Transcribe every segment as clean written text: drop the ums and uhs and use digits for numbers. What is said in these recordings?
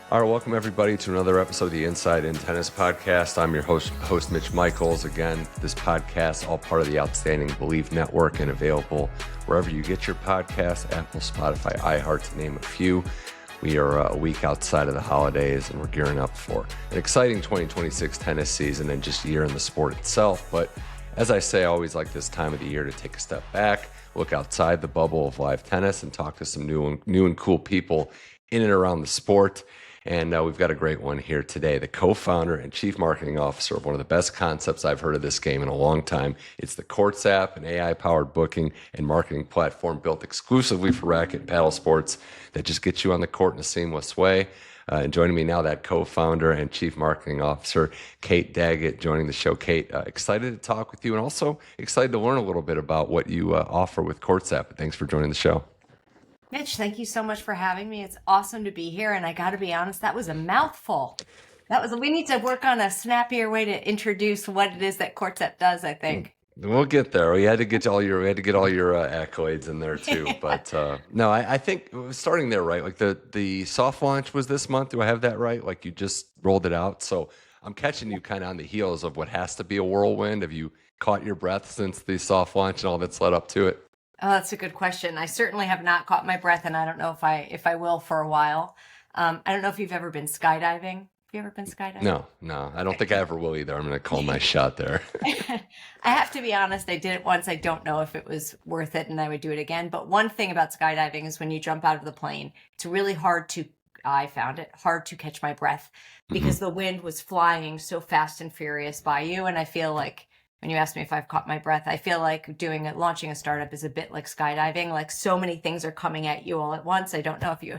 All right, welcome everybody to another episode of the Inside in Tennis podcast. I'm your host Mitch Michals. Again, this podcast, all part of the Outstanding Belief Network and available wherever you get your podcasts, Apple, Spotify, iHeart, to name a few. We are a week outside of the holidays and we're gearing up for an exciting 2026 tennis season and just a year in the sport itself. But as I say, I always like this time of the year to take a step back, look outside the bubble of live tennis and talk to some new and cool people in and around the sport. And we've got a great one here today, the co-founder and chief marketing officer of one of the best concepts I've heard of this game in a long time. It's the Courtsapp, an AI-powered booking and marketing platform built exclusively for racket and paddle sports that just gets you on the court in a seamless way. And joining me now, that co-founder and chief marketing officer, Kate Daggett, joining the show. Kate, excited to talk with you and also excited to learn a little bit about what you offer with Courtsapp. Thanks for joining the show. Mitch, thank you so much for having me. It's awesome to be here. And I got to be honest, that was a mouthful. We need to work on a snappier way to introduce what it is that Courtsapp does, I think. We'll get there. We had to get all your accolades in there too. But no, I think starting there, right? Like the soft launch was this month. Do I have that right? Like you just rolled it out. So I'm catching you kind of on the heels of what has to be a whirlwind. Have you caught your breath since the soft launch and all that's led up to it? Oh, that's a good question. I certainly have not caught my breath, and I don't know if I will for a while. I don't know if you've ever been skydiving. Have you ever been skydiving? No. I don't think I ever will either. I'm going to call my shot there. I have to be honest. I did it once. I don't know if it was worth it, and I would do it again. But one thing about skydiving is when you jump out of the plane, it's really hard to. I found it hard to catch my breath because the wind was flying so fast and furious by you, and I feel like. When you ask me if I've caught my breath, I feel like launching a startup is a bit like skydiving. Like so many things are coming at you all at once. I don't know if you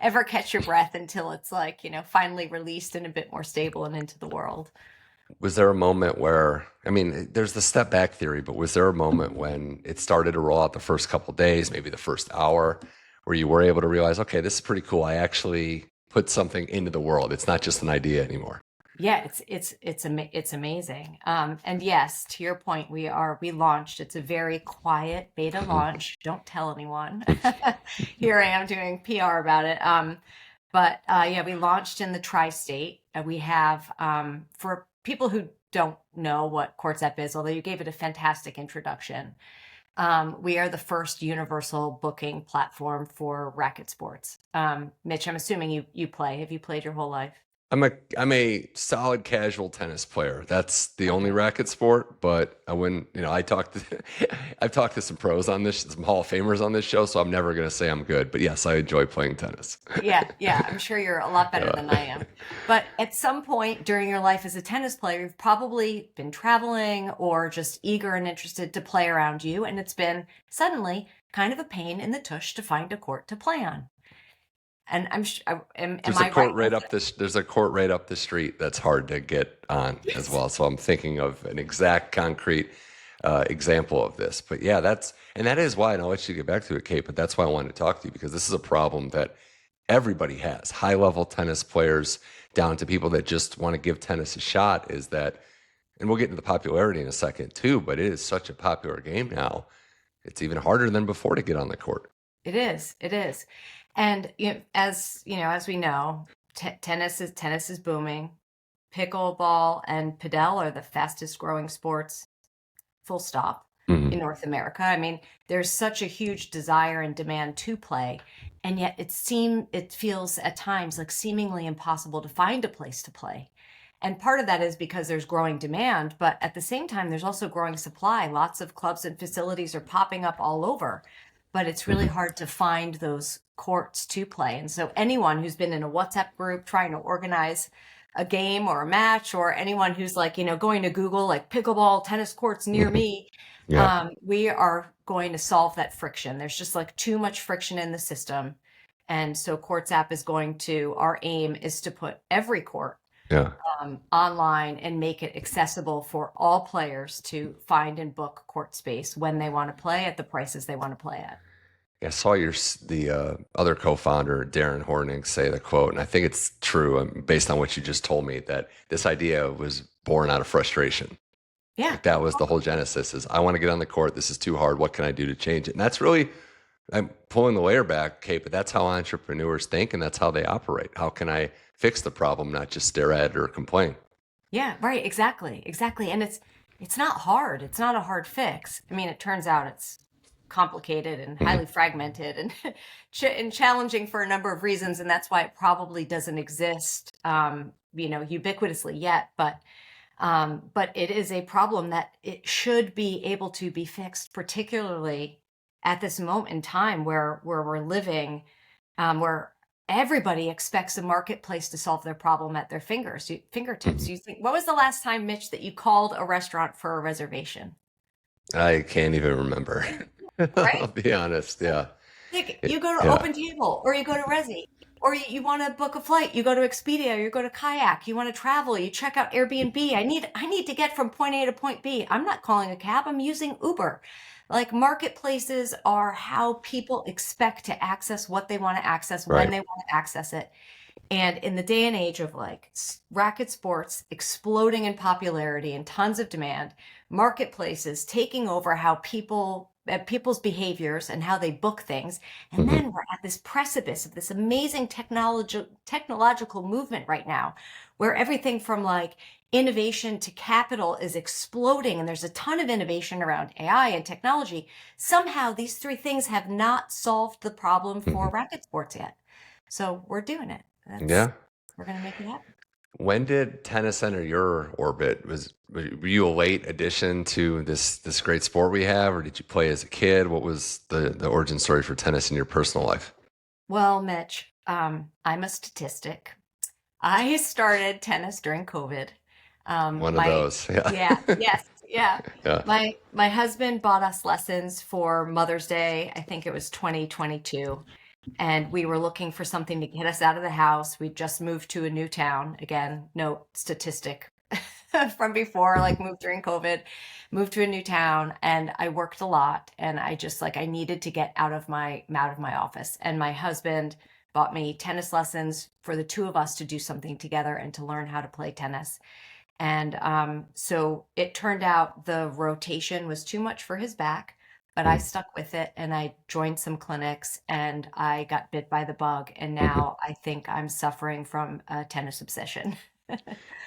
ever catch your breath until it's like, finally released and a bit more stable and into the world. Was there a moment where, there's the step back theory, but was there a moment when it started to roll out the first couple of days, maybe the first hour, where you were able to realize, okay, this is pretty cool. I actually put something into the world. It's not just an idea anymore. Yeah, it's amazing. And yes, to your point, we launched. It's a very quiet beta launch. Don't tell anyone. Here I am doing PR about it. But we launched in the tri-state. We have, for people who don't know what Courtsapp is, although you gave it a fantastic introduction, we are the first universal booking platform for racket sports. Mitch, I'm assuming you play. Have you played your whole life? I'm a solid casual tennis player. That's the only racket sport, but I've talked to some pros on this, some Hall of Famers on this show, so I'm never going to say I'm good, but yes, I enjoy playing tennis. Yeah. I'm sure you're a lot better than I am. But at some point during your life as a tennis player, you've probably been traveling or just eager and interested to play around you, and it's been suddenly kind of a pain in the tush to find a court to play on. And there's a court right up the street that's hard to get on as well. So I'm thinking of an exact concrete example of this. But yeah, that is why, and I'll let you get back to it, Kate, but that's why I wanted to talk to you, because this is a problem that everybody has. High level tennis players down to people that just want to give tennis a shot is that, and we'll get into the popularity in a second too, but it is such a popular game now. It's even harder than before to get on the court. It is. And as we know, tennis is booming. Pickleball and Padel are the fastest growing sports, full stop, in North America. There's such a huge desire and demand to play, and yet it feels at times like seemingly impossible to find a place to play. And part of that is because there's growing demand, but at the same time, there's also growing supply. Lots of clubs and facilities are popping up all over. But it's really hard to find those courts to play. And so anyone who's been in a WhatsApp group trying to organize a game or a match, or anyone who's going to Google like pickleball tennis courts near me, we are going to solve that friction. There's just too much friction in the system. And so Courtsapp our aim is to put every court online and make it accessible for all players to find and book court space when they want to play at the prices they want to play at. I saw the other co-founder, Darren Horning, say the quote, and I think it's true based on what you just told me, that this idea was born out of frustration. Yeah. That was the whole genesis is, I want to get on the court. This is too hard. What can I do to change it? And that's really I'm pulling the layer back, okay, but that's how entrepreneurs think and that's how they operate. How can I fix the problem, not just stare at it or complain? Yeah, right, exactly. Exactly. And it's not hard. It's not a hard fix. I mean, it turns out it's complicated and Hmm. highly fragmented and and challenging for a number of reasons, and that's why it probably doesn't exist ubiquitously yet, but it is a problem that it should be able to be fixed, particularly at this moment in time where we're living, where everybody expects a marketplace to solve their problem at their fingertips. Hmm. You think, what was the last time, Mitch, that you called a restaurant for a reservation? I can't even remember. I'll Right? be honest. Yeah. Like you go to Yeah. Open Table or you go to Resi or you want to book a flight, you go to Expedia, you go to Kayak, you want to travel, you check out Airbnb. I need to get from point A to point B. I'm not calling a cab, I'm using Uber. Like marketplaces are how people expect to access what they want to access when Right. they want to access it. And in the day and age of like racket sports exploding in popularity and tons of demand, marketplaces taking over how people's behaviors and how they book things. And Hmm. then we're at this precipice of this amazing technological movement right now, where everything from like innovation to capital is exploding. And there's a ton of innovation around AI and technology. Somehow these three things have not solved the problem Hmm. for racket sports yet. So we're doing it. That's Yeah. we're gonna make it happen. When did tennis enter your orbit? Were you a late addition to this great sport we have, or did you play as a kid? What was the origin story for tennis in your personal life? Well, Mitch, I'm a statistic. I started tennis during COVID. One of My those. Yeah. Yeah, yes, yeah. Yeah. My husband bought us lessons for Mother's Day. I think it was 2022. And we were looking for something to get us out of the house. We just moved to a new town. Again, no statistic from before, Mhm. like moved during COVID, moved to a new town, and I worked a lot. And I just like I needed to get out of my office. And my husband bought me tennis lessons for the two of us to do something together and to learn how to play tennis. And so it turned out the rotation was too much for his back, but I Mhm. stuck with it and I joined some clinics and I got bit by the bug. And Mhm. now I think I'm suffering from a tennis obsession.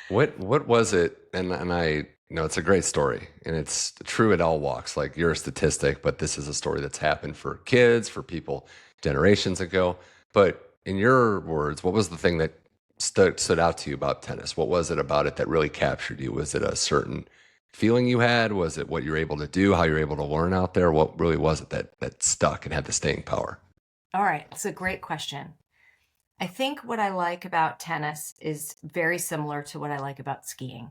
What was it? And I it's a great story, and it's true at all walks. Like you're a statistic, but this is a story that's happened for kids, for people generations ago. But in your words, what was the thing that stood out to you about tennis? What was it about it that really captured you? Was it a certain feeling you had? Was it what you're able to do? How you're able to learn out there? What really was it that stuck and had the staying power? All right, it's a great question. I think what I like about tennis is very similar to what I like about skiing.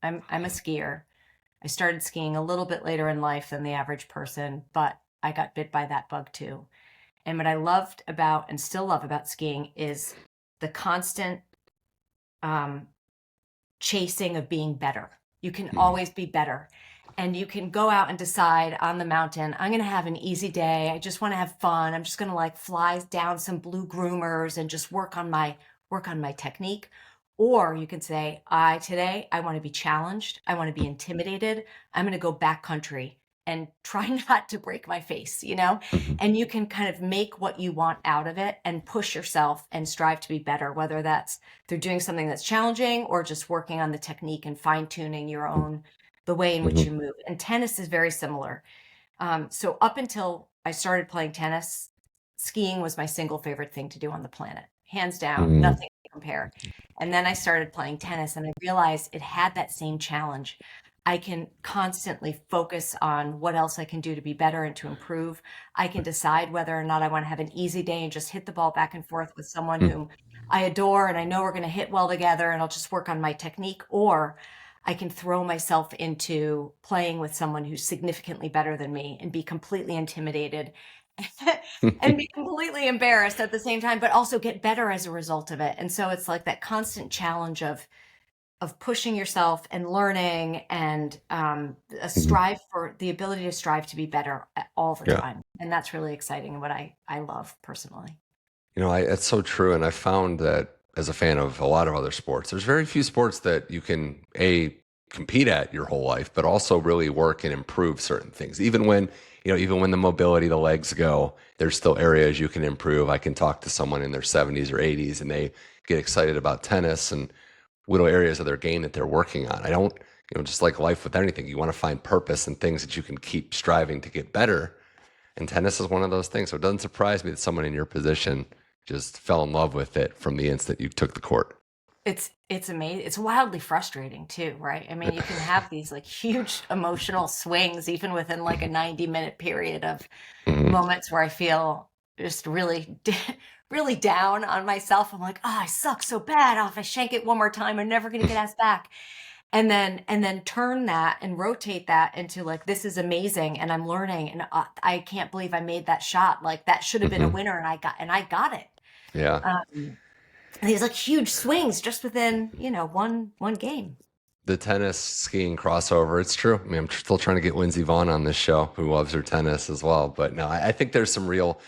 I'm a skier. I started skiing a little bit later in life than the average person, but I got bit by that bug too. And what I loved about and still love about skiing is the constant um, chasing of being better. You can Mhm. always be better. And you can go out and decide on the mountain, I'm going to have an easy day. I just want to have fun. I'm just going to like fly down some blue groomers and just work on my technique. Or you can say, today I want to be challenged. I want to be intimidated. I'm going to go backcountry and try not to break my face. Mhm. And you can kind of make what you want out of it and push yourself and strive to be better, whether that's through doing something that's challenging or just working on the technique and fine tuning the way in which Mhm. you move. And tennis is very similar. So up until I started playing tennis, skiing was my single favorite thing to do on the planet, hands down, Mhm. nothing to compare. And then I started playing tennis and I realized it had that same challenge. I can constantly focus on what else I can do to be better and to improve. I can decide whether or not I want to have an easy day and just hit the ball back and forth with someone Mhm. whom I adore and I know we're going to hit well together and I'll just work on my technique. Or I can throw myself into playing with someone who's significantly better than me and be completely intimidated and be completely embarrassed at the same time, but also get better as a result of it. And so it's like that constant challenge of pushing yourself and learning and a Mhm. strive for the ability to strive to be better all the Yeah. time. And that's really exciting and what I love personally. It's so true. And I found that as a fan of a lot of other sports, there's very few sports that you can compete at your whole life, but also really work and improve certain things. Even when, even when the mobility, the legs go, there's still areas you can improve. I can talk to someone in their 70s or 80s and they get excited about tennis and little areas of their game that they're working on. I don't, just like life with anything, you want to find purpose and things that you can keep striving to get better. And tennis is one of those things. So it doesn't surprise me that someone in your position just fell in love with it from the instant you took the court. It's amazing. It's wildly frustrating too, right? I mean, you can have these like huge emotional swings even within like a 90-minute period of moments where I feel just really really down on myself. I'm like, oh, I suck so bad. Oh, if I shank it one more time, I'm never going to get asked back. And then turn that and rotate that into like, this is amazing and I'm learning and I can't believe I made that shot. Like that should have been a winner and I got it. Yeah. These like huge swings just within, one game. The tennis skiing crossover, it's true. I mean, I'm still trying to get Lindsey Vonn on this show, who loves her tennis as well. But no, I think there's some real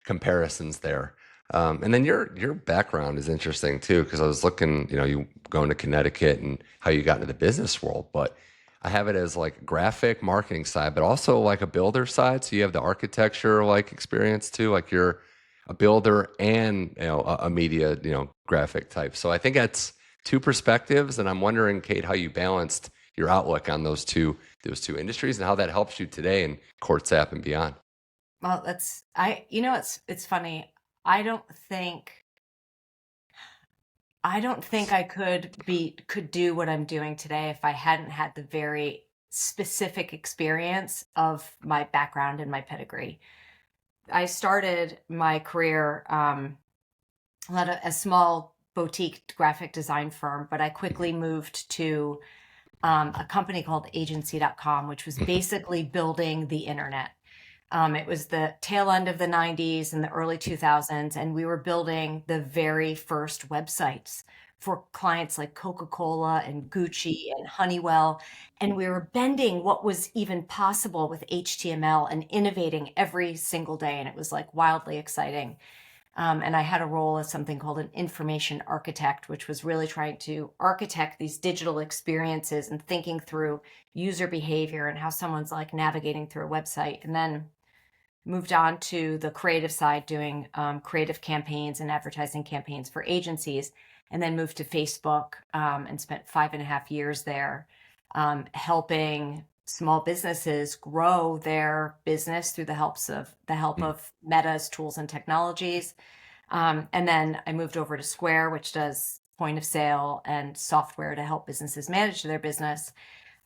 comparisons there. And then your background is interesting too, because I was looking, you going to Connecticut and how you got into the business world, but I have it as like graphic marketing side, but also like a builder side. So you have the architecture like experience too, like you're a builder and a media graphic type. So I think that's two perspectives, and I'm wondering, Kate, how you balanced your outlook on those two industries and how that helps you today in Courtsapp and beyond. Well, it's funny. I don't think I could do what I'm doing today if I hadn't had the very specific experience of my background and my pedigree. I started my career at a small boutique graphic design firm, but I quickly moved to a company called agency.com, which was basically building the internet. It was the tail end of the 90s and the early 2000s, and we were building the very first websites for clients like Coca-Cola and Gucci and Honeywell. And we were bending what was even possible with HTML and innovating every single day. And it was like wildly exciting. And I had a role as something called an information architect, which was really trying to architect these digital experiences and thinking through user behavior and how someone's like navigating through a website. And then moved on to the creative side, doing creative campaigns and advertising campaigns for agencies, and then moved to Facebook and spent 5.5 years there, helping small businesses grow their business through the help of Meta's tools and technologies. And then I moved over to Square, which does point of sale and software to help businesses manage their business.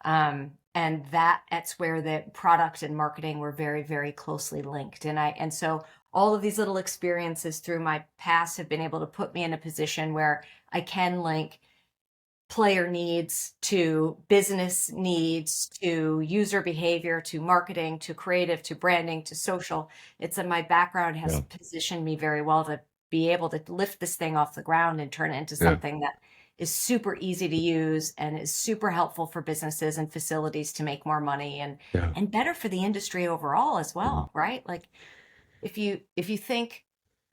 And that that's where the product and marketing were very, very closely linked. And so all of these little experiences through my past have been able to put me in a position where I can link player needs to business needs to user behavior to marketing to creative to branding to social. My background has positioned me very well to be able to lift this thing off the ground and turn it into something that is super easy to use and is super helpful for businesses and facilities to make more money and better for the industry overall as well, right? Like if you think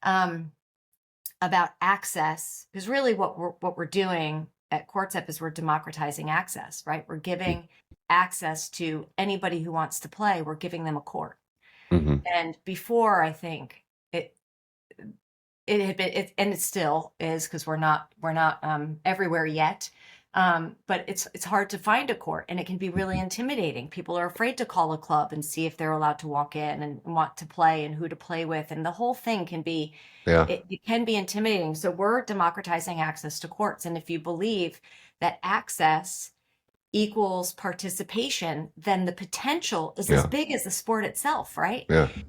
about access, because really what we're doing at Courtsapp is we're democratizing access, right? We're giving access to anybody who wants to play. We're giving them a court. And before, I think it had been, and it still is, because we're not everywhere yet. But it's hard to find a court, and it can be really intimidating. People are afraid to call a club and see if they're allowed to walk in and want to play and who to play with, and the whole thing can be it can be intimidating. So we're democratizing access to courts, and if you believe that access equals participation, then the potential is as big as the sport itself, right?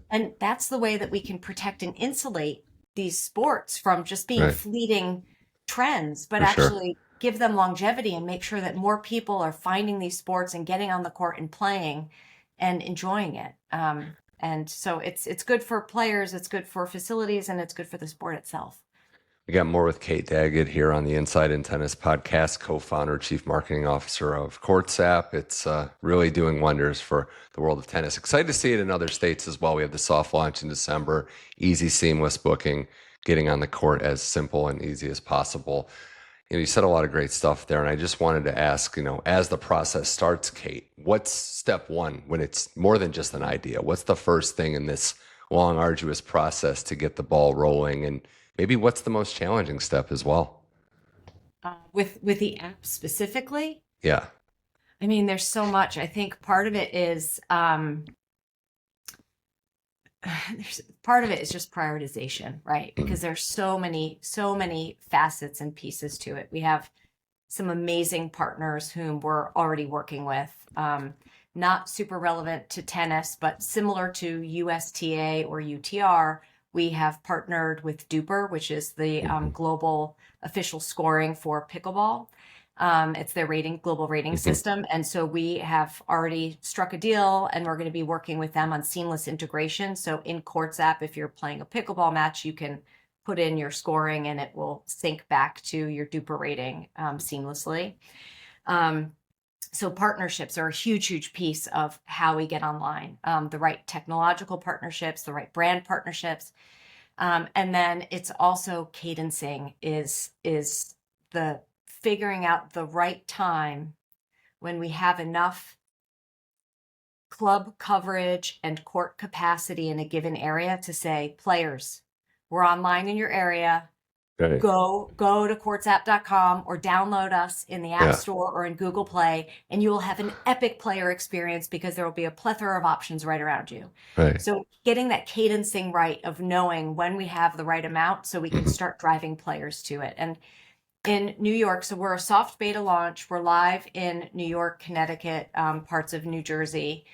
And that's the way that we can protect and insulate these sports from just being fleeting trends, but actually give them longevity and make sure that more people are finding these sports and getting on the court and playing and enjoying it. And so it's good for players, it's good for facilities, and it's good for the sport itself. We got more with Kate Daggett here on the Inside in Tennis podcast, co-founder, chief marketing officer of Courtsapp. It's really doing wonders for the world of tennis. Excited to see it in other states as well. We have the soft launch in December, easy, seamless booking, getting on the court as simple and easy as possible. You said a lot of great stuff there, and I just wanted to ask, as the process starts, Kate, what's step one when it's more than just an idea? What's the first thing in this long, arduous process to get the ball rolling? And maybe what's the most challenging step as well? With the app specifically, Yeah. I mean, there's so much. I think part of it is part of it is just prioritization, right? Because there's so many facets and pieces to it. We have some amazing partners whom we're already working with. Not super relevant to tennis, but similar to USTA or UTR, we have partnered with Duper, which is the global official scoring for pickleball. It's their global rating system. And so we have already struck a deal, and we're going to be working with them on seamless integration. So in Courtsapp, if you're playing a pickleball match, you can put in your scoring and it will sync back to your Duper rating seamlessly. So partnerships are a huge piece of how we get online. The right technological partnerships, the right brand partnerships. And then it's also cadencing is the figuring out the right time when we have enough club coverage and court capacity in a given area to say, players, we're online in your area. Right. Go to courtsapp.com or download us in the App Store or in Google Play, and you will have an epic player experience because there will be a plethora of options right around you. Right. So getting that cadencing right of knowing when we have the right amount so we can start driving players to it. And in New York, so we're a soft beta launch. We're live in New York, Connecticut, parts of New Jersey.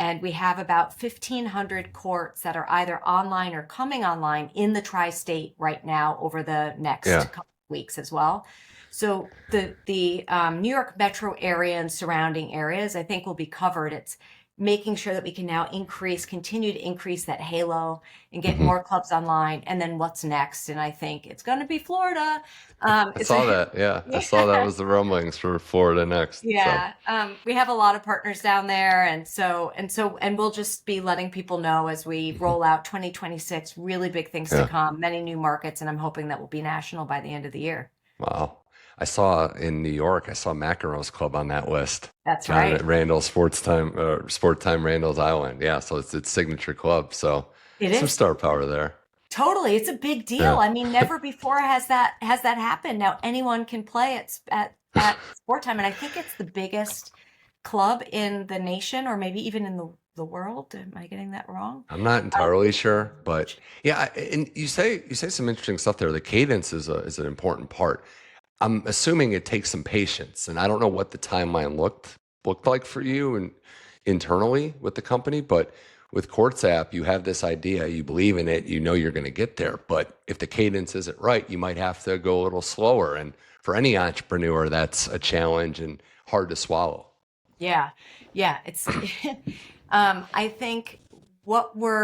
And we have about 1,500 courts that are either online or coming online in the tri-state right now over the next couple of weeks as well. So the New York metro area and surrounding areas, I think, will be covered. It's making sure that we can now continue to increase that halo and get more clubs online. And then what's next? And I think it's going to be Florida. I saw that was the rumblings for Florida next. Yeah. So. We have a lot of partners down there. And we'll just be letting people know as we roll out 2026, really big things to come, many new markets. And I'm hoping that will be national by the end of the year. Wow. I saw in New York, I saw McEnroe's club on that list. That's John right. At Randall's Sport Time Randall's Island. Yeah. So it's signature club. So some star power there. Totally. It's a big deal. Yeah. I mean, never before has that happened. Now anyone can play at Sport Time. And I think it's the biggest club in the nation, or maybe even in the world. Am I getting that wrong? I'm not entirely sure, but yeah. And you say some interesting stuff there. The cadence is an important part. I'm assuming it takes some patience, and I don't know what the timeline looked like for you and internally with the company, but with Courtsapp, you have this idea, you believe in it, you know you're going to get there. But if the cadence isn't right, you might have to go a little slower. And for any entrepreneur, that's a challenge and hard to swallow. Yeah. It's, I think I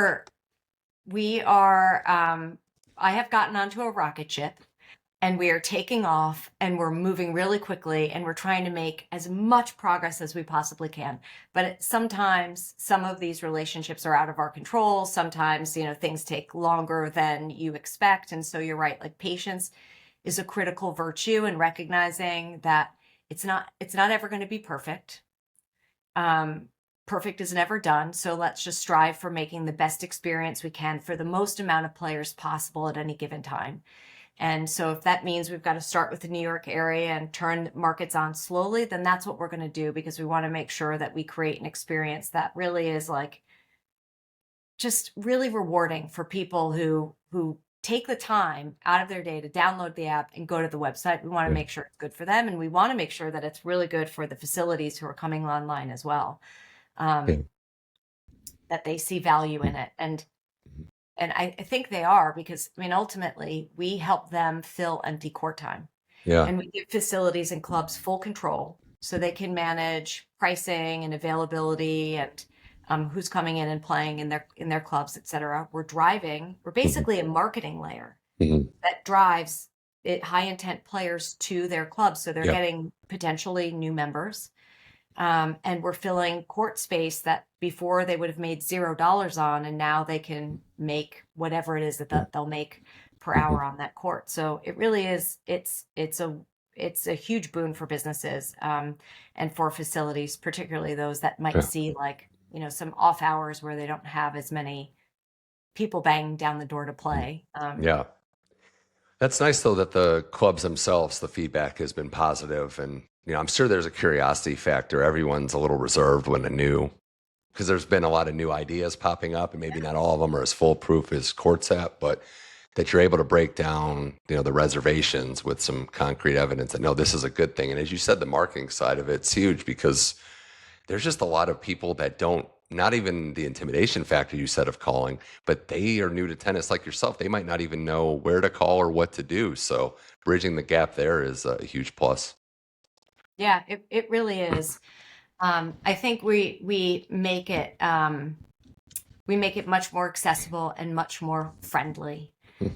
have gotten onto a rocket ship. And we are taking off and we're moving really quickly and we're trying to make as much progress as we possibly can. But sometimes some of these relationships are out of our control. Sometimes, things take longer than you expect. And so you're right, like patience is a critical virtue, and recognizing that it's not ever going to be perfect. Perfect is never done. So let's just strive for making the best experience we can for the most amount of players possible at any given time. And so if that means we've got to start with the New York area and turn markets on slowly, then that's what we're going to do, because we want to make sure that we create an experience that really is like just really rewarding for people who take the time out of their day to download the app and go to the website. We want to make sure it's good for them, and we want to make sure that it's really good for the facilities who are coming online as well, that they see value in it. And I think they are, because, ultimately, we help them fill empty court time. Yeah. And we give facilities and clubs full control so they can manage pricing and availability and who's coming in and playing in their clubs, et cetera. We're basically a marketing layer that drives high intent players to their clubs. So they're getting potentially new members. And we're filling court space that before they would have made $0 on, and now they can make whatever it is that they'll make per hour on that court. So it really is, it's it's a huge boon for businesses, and for facilities, particularly those that might Yeah. see like, some off hours where they don't have as many people banging down the door to play. Yeah. That's nice though that the clubs themselves, the feedback has been positive, and I'm sure there's a curiosity factor. Everyone's a little reserved when because there's been a lot of new ideas popping up, and maybe not all of them are as foolproof as Courtsapp, but that you're able to break down, the reservations with some concrete evidence that no, this is a good thing. And as you said, the marketing side of it's huge because there's just a lot of people that don't, not even the intimidation factor you said of calling, but they are new to tennis like yourself. They might not even know where to call or what to do. So bridging the gap there is a huge plus. Yeah, it really is. I think we make it much more accessible and much more friendly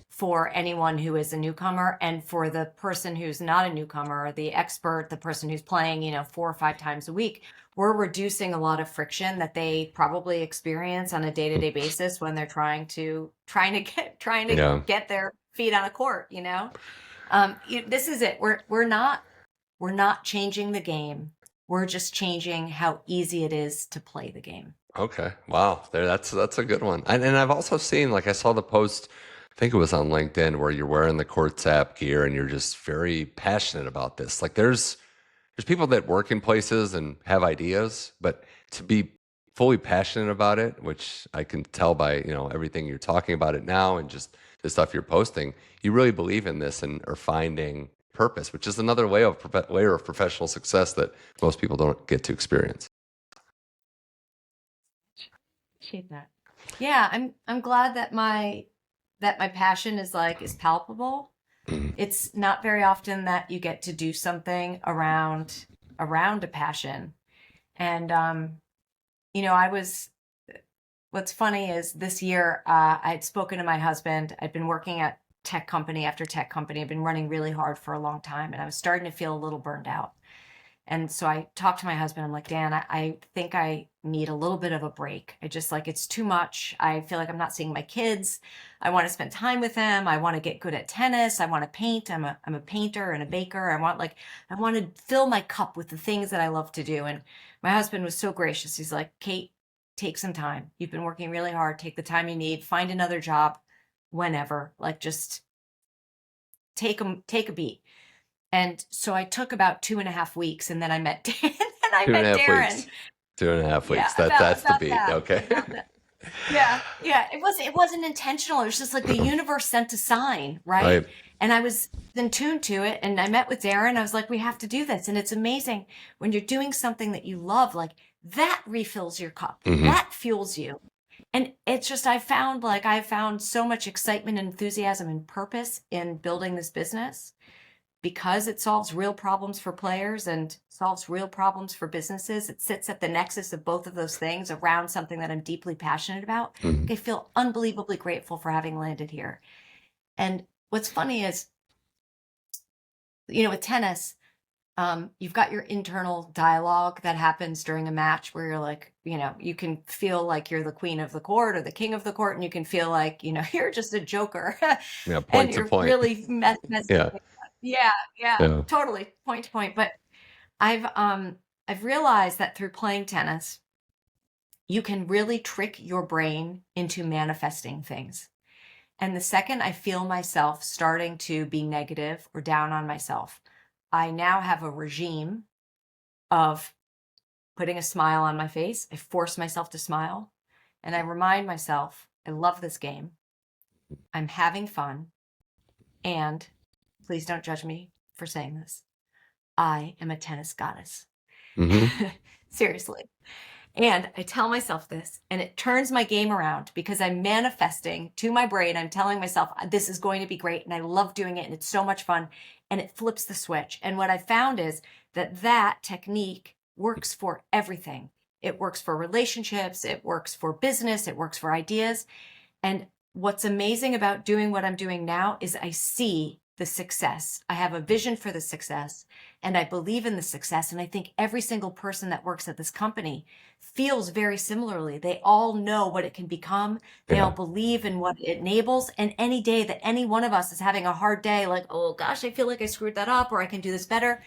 for anyone who is a newcomer, and for the person who's not a newcomer, the expert, the person who's playing, 4 or 5 times a week. We're reducing a lot of friction that they probably experience on a day-to-day basis when they're trying to Yeah. get their feet on a court. This is it. We're not changing the game. We're just changing how easy it is to play the game. Okay. Wow. That's a good one. And I've also seen, like I saw the post, I think it was on LinkedIn, where you're wearing the Courtsapp gear and you're just very passionate about this. Like there's people that work in places and have ideas, but to be fully passionate about it, which I can tell by, everything you're talking about it now and just the stuff you're posting, you really believe in this and are finding purpose, which is another layer of professional success that most people don't get to experience. Appreciate that. Yeah, I'm glad that my passion is palpable. Mhm. It's not very often that you get to do something around a passion. And what's funny is this year I'd spoken to my husband. I'd been working at tech company after tech company. I've been running really hard for a long time, and I was starting to feel a little burned out. And so I talked to my husband. I'm like, Dan, I think I need a little bit of a break. I just it's too much. I feel like I'm not seeing my kids. I want to spend time with them. I want to get good at tennis. I want to paint. I'm a painter and a baker. I want to fill my cup with the things that I love to do. And my husband was so gracious. He's like, Kate, take some time. You've been working really hard. Take the time you need. Find another job whenever. Just take a beat. And so I took about 2.5 weeks, and then I met Dan, and I Two and a met half Darren. weeks. 2.5 Yeah, weeks. That's the beat. that. Okay. Yeah. It wasn't intentional. It was just like the universe sent a sign, right? Right. And I was in tune to it. And I met with Darren. I was like, we have to do this. And it's amazing when you're doing something that you love, that refills your cup. Mhm. That fuels you. And it's just, I found so much excitement and enthusiasm and purpose in building this business, because it solves real problems for players and solves real problems for businesses. It sits at the nexus of both of those things around something that I'm deeply passionate about. Mhm. I feel unbelievably grateful for having landed here. And what's funny is, with tennis, you've got your internal dialogue that happens during a match where you're you can feel like you're the queen of the court or the king of the court, and you can feel like, you're just a joker. Yeah. And Point to you're point. really Yeah. yeah, Yeah. totally, point to point. But I've realized that through playing tennis, you can really trick your brain into manifesting things. And the second I feel myself starting to be negative or down on myself, I now have a regime of putting a smile on my face. I force myself to smile, and I remind myself, I love this game. I'm having fun. And please don't judge me for saying this, I am a tennis goddess. Mhm. Seriously. And I tell myself this, and it turns my game around because I'm manifesting to my brain. I'm telling myself, this is going to be great, and I love doing it, and it's so much fun, and it flips the switch. And what I found is that technique works for everything. It works for relationships. It works for business. It works for ideas. And what's amazing about doing what I'm doing now is I see the success. I have a vision for the success, and I believe in the success. And I think every single person that works at this company feels very similarly. They all know what it can become. They all believe in what it enables. And any day that any one of us is having a hard day, like, oh gosh, I feel like I screwed that up, or I can do this better,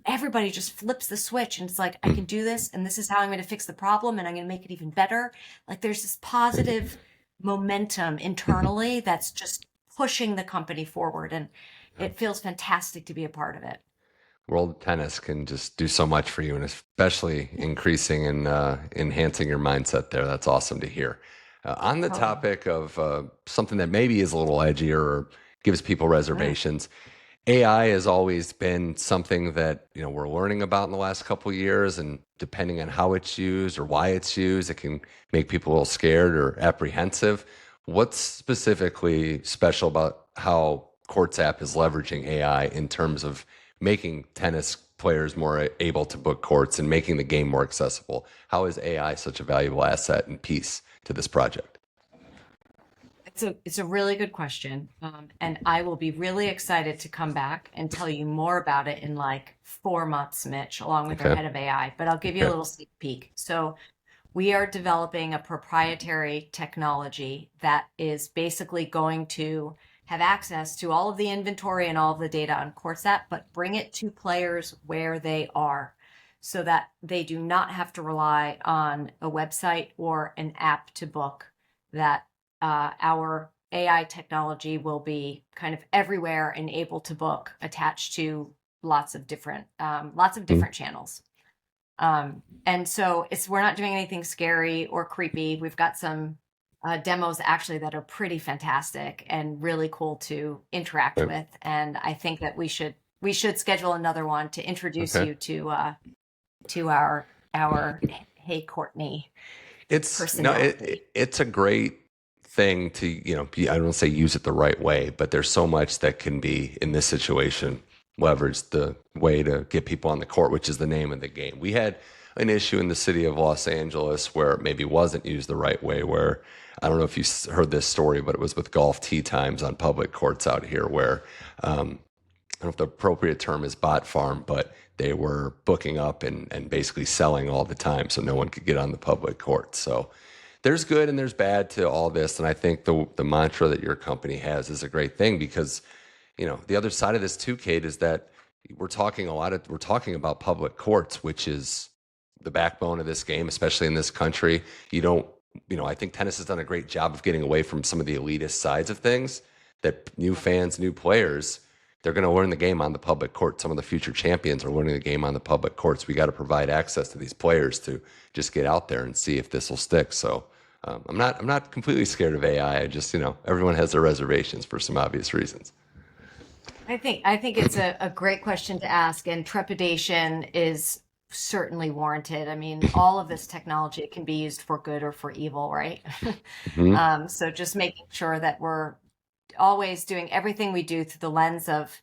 everybody just flips the switch and it's like, I can do this, and this is how I'm going to fix the problem, and I'm going to make it even better. Like, there's this positive momentum internally that's just pushing the company forward, and it feels fantastic to be a part of it. World tennis can just do so much for you, and especially increasing and enhancing your mindset there. That's awesome to hear. On the Totally. topic of something that maybe is a little edgier or gives people reservations, AI has always been something that we're learning about in the last couple of years, and depending on how it's used or why it's used, it can make people a little scared or apprehensive. What's specifically special about how Courtsapp is leveraging AI in terms of making tennis players more able to book courts and making the game more accessible? How is AI such a valuable asset and piece to this project? It's a really good question. And I will be really excited to come back and tell you more about it in like 4 months, Mitch, along with our Okay. head of AI. But I'll give you a Okay. little sneak peek. So we are developing a proprietary technology that is basically going to have access to all of the inventory and all of the data on Courtsapp, but bring it to players where they are so that they do not have to rely on a website or an app to book, that our AI technology will be kind of everywhere and able to book, attached to lots of Mhm. different channels. And so we're not doing anything scary or creepy. We've got some demos actually that are pretty fantastic and really cool to interact Okay. with. And I think that we should schedule another one to introduce Okay. you to our Hey Courtney It's no, personality. it's a great thing to, I don't say use it the right way, but there's so much that can be in this situation leverage the way to get people on the court, which is the name of the game. We had an issue in the city of Los Angeles where it maybe wasn't used the right way, where I don't know if you heard this story, but it was with golf tee times on public courts out here where I don't know if the appropriate term is bot farm, but they were booking up and basically selling all the time so no one could get on the public court. So there's good and there's bad to all this. And I think the mantra that your company has is a great thing because, the other side of this too, Kate, is that we're talking about public courts, which is the backbone of this game, especially in this country. You don't, I think tennis has done a great job of getting away from some of the elitist sides of things that new fans, new players, they're going to learn the game on the public court. Some of the future champions are learning the game on the public courts. We got to provide access to these players to just get out there and see if this will stick. So I'm not completely scared of AI. I just, everyone has their reservations for some obvious reasons. I think it's a great question to ask, and trepidation is certainly warranted. I mean, all of this technology can be used for good or for evil, right? Hmm. So just making sure that we're always doing everything we do through the lens of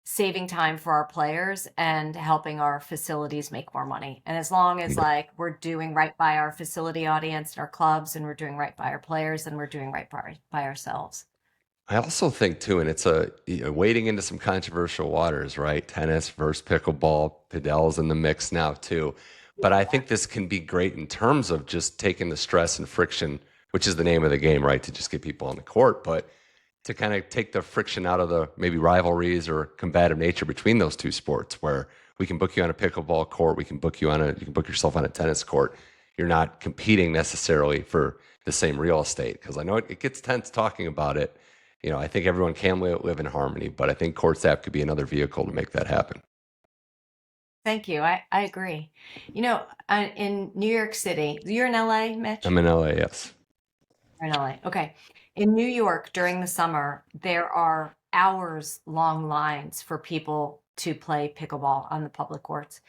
saving time for our players and helping our facilities make more money. And as long as like we're doing right by our facility audience and our clubs, and we're doing right by our players, and we're doing right by ourselves. I also think too, and it's wading into some controversial waters, right? Tennis versus pickleball, Padel's in the mix now too. But I think this can be great in terms of just taking the stress and friction, which is the name of the game, right? To just get people on the court, but to kind of take the friction out of the maybe rivalries or combative nature between those two sports, where we can book you on a pickleball court, you can book yourself on a tennis court. You're not competing necessarily for the same real estate, because I know it gets tense talking about it. I think everyone can live in harmony, but I think Courtsapp could be another vehicle to make that happen. Thank you. I agree. In New York City, you're in LA, I'm Mitch? in LA, yes. You're in LA. Okay. In New York during the summer, there are hours long lines for people to play pickleball on the public courts.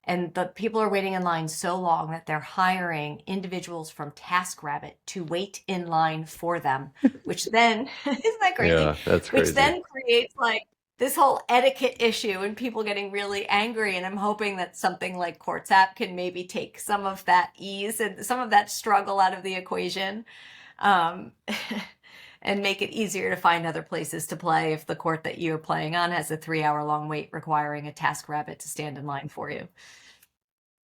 And the people are waiting in line so long that they're hiring individuals from TaskRabbit to wait in line for them, which then, isn't that crazy? Yeah, that's Which crazy. then creates like this whole etiquette issue and people getting really angry. And I'm hoping that something like Courtsapp can maybe take some of that ease and some of that struggle out of the equation. Um, and make it easier to find other places to play if the court that you're playing on has a 3-hour-long wait requiring a TaskRabbit to stand in line for you.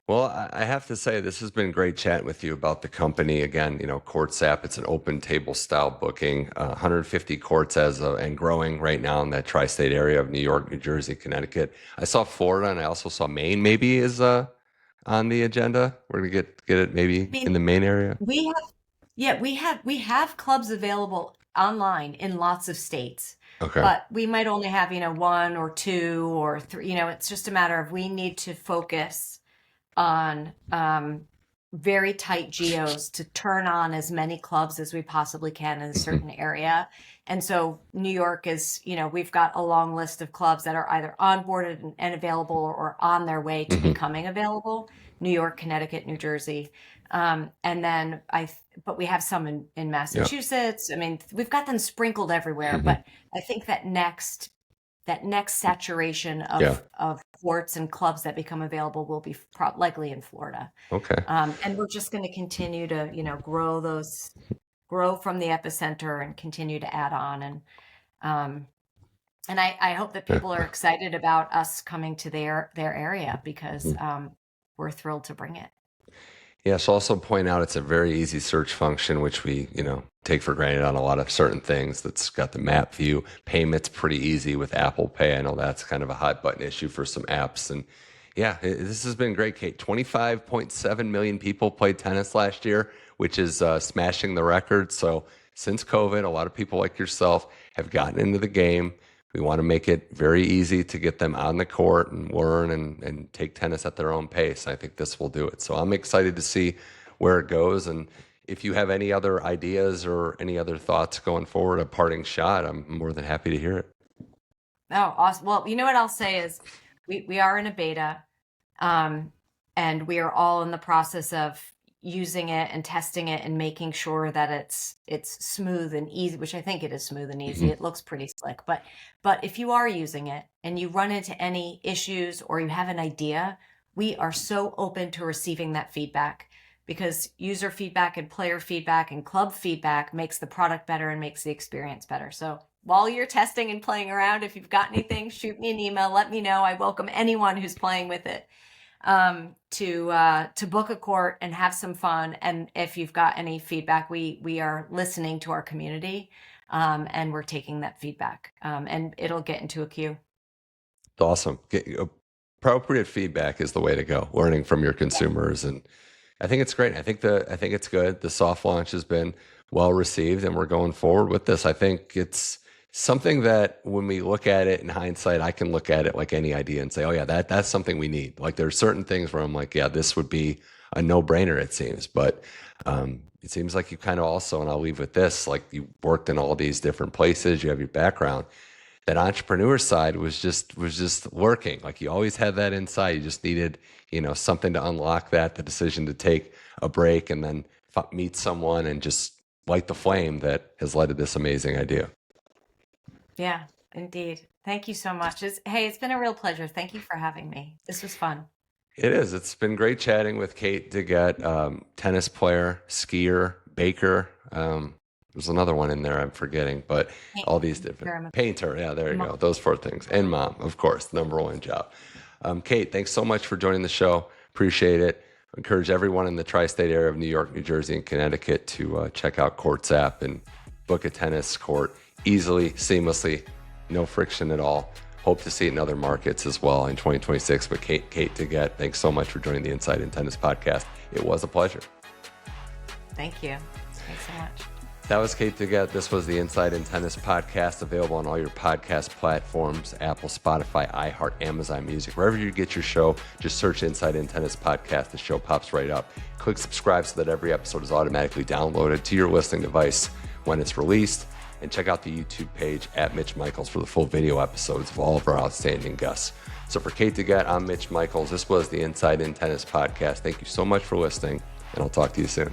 Well, I have to say, this has been great chatting with you about the company. Again, Courtsapp, it's an open table style booking, 150 courts and growing right now in that tri-state area of New York, New Jersey, Connecticut. I saw Florida, and I also saw Maine maybe is on the agenda. We're gonna get it maybe in the Maine area. We have clubs available online in lots of states. Okay. But we might only have, 1 or 2 or 3, it's just a matter of we need to focus on very tight geos to turn on as many clubs as we possibly can in a certain area. And so New York is, we've got a long list of clubs that are either onboarded and available or on their way to becoming available. New York, Connecticut, New Jersey. And then but we have some in Massachusetts. I mean, we've got them sprinkled everywhere, but I think that next saturation of courts and clubs that become available will be likely in Florida. Okay. And we're just going to continue to, grow from the epicenter and continue to add on. And I hope that people are excited about us coming to their area because we're thrilled to bring it. Yes, also point out it's a very easy search function, which we, take for granted on a lot of certain things. That's got the map view. Payment's pretty easy with Apple Pay. I know that's kind of a hot button issue for some apps. And this has been great, Kate. 25.7 million people played tennis last year, which is smashing the record. So since COVID, a lot of people like yourself have gotten into the game. We want to make it very easy to get them on the court and learn and take tennis at their own pace. I think this will do it. So I'm excited to see where it goes. And if you have any other ideas or any other thoughts going forward, a parting shot, I'm more than happy to hear it. Oh, awesome. Well, you know what I'll say is we are in a beta and we are all in the process of using it and testing it and making sure that it's smooth and easy, which I think it is smooth and easy. It looks pretty slick, but if you are using it and you run into any issues or you have an idea, we are so open to receiving that feedback because user feedback and player feedback and club feedback makes the product better and makes the experience better. So while you're testing and playing around, if you've got anything, shoot me an email, let me know. I welcome anyone who's playing with it. To book a court and have some fun. And if you've got any feedback, we are listening to our community, and we're taking that feedback, and it'll get into a queue. Awesome. Appropriate feedback is the way to go. Learning from your consumers. And I think it's great. I think it's good. The soft launch has been well received and we're going forward with this. I think it's something that when we look at it in hindsight, I can look at it like any idea and say, oh yeah, that's something we need. Like there's certain things where I'm like, yeah, this would be a no-brainer, it seems. But it seems like you kind of also, and I'll leave with this, like you worked in all these different places, you have your background. That entrepreneur side was just working. Like you always had that inside. You just needed, something to unlock that, the decision to take a break and then meet someone and just light the flame that has led to this amazing idea. Yeah, indeed. Thank you so much. It's been a real pleasure. Thank you for having me. This was fun. It is. It's been great chatting with Kate Daggett, tennis player, skier, baker. There's another one in there I'm forgetting, but all these different painter. Yeah, there you go. Those 4 things. And mom, of course, number 1 job. Kate, thanks so much for joining the show. Appreciate it. I encourage everyone in the tri-state area of New York, New Jersey, and Connecticut to check out Courtsapp and book a tennis court easily, seamlessly, no friction at all. Hope to see it in other markets as well in 2026. But Kate Daggett, thanks so much for joining the Inside in Tennis podcast. It was a pleasure. Thank you. Thanks so much. That was Kate Daggett. This was the Inside in Tennis podcast, available on all your podcast platforms, Apple, Spotify, iHeart, Amazon Music. Wherever you get your show, just search Inside in Tennis podcast. The show pops right up. Click subscribe so that every episode is automatically downloaded to your listening device when it's released. And check out the YouTube page at Mitch Michals for the full video episodes of all of our outstanding guests. So for Kate Daggett, I'm Mitch Michals. This was the Inside in Tennis podcast. Thank you so much for listening, and I'll talk to you soon.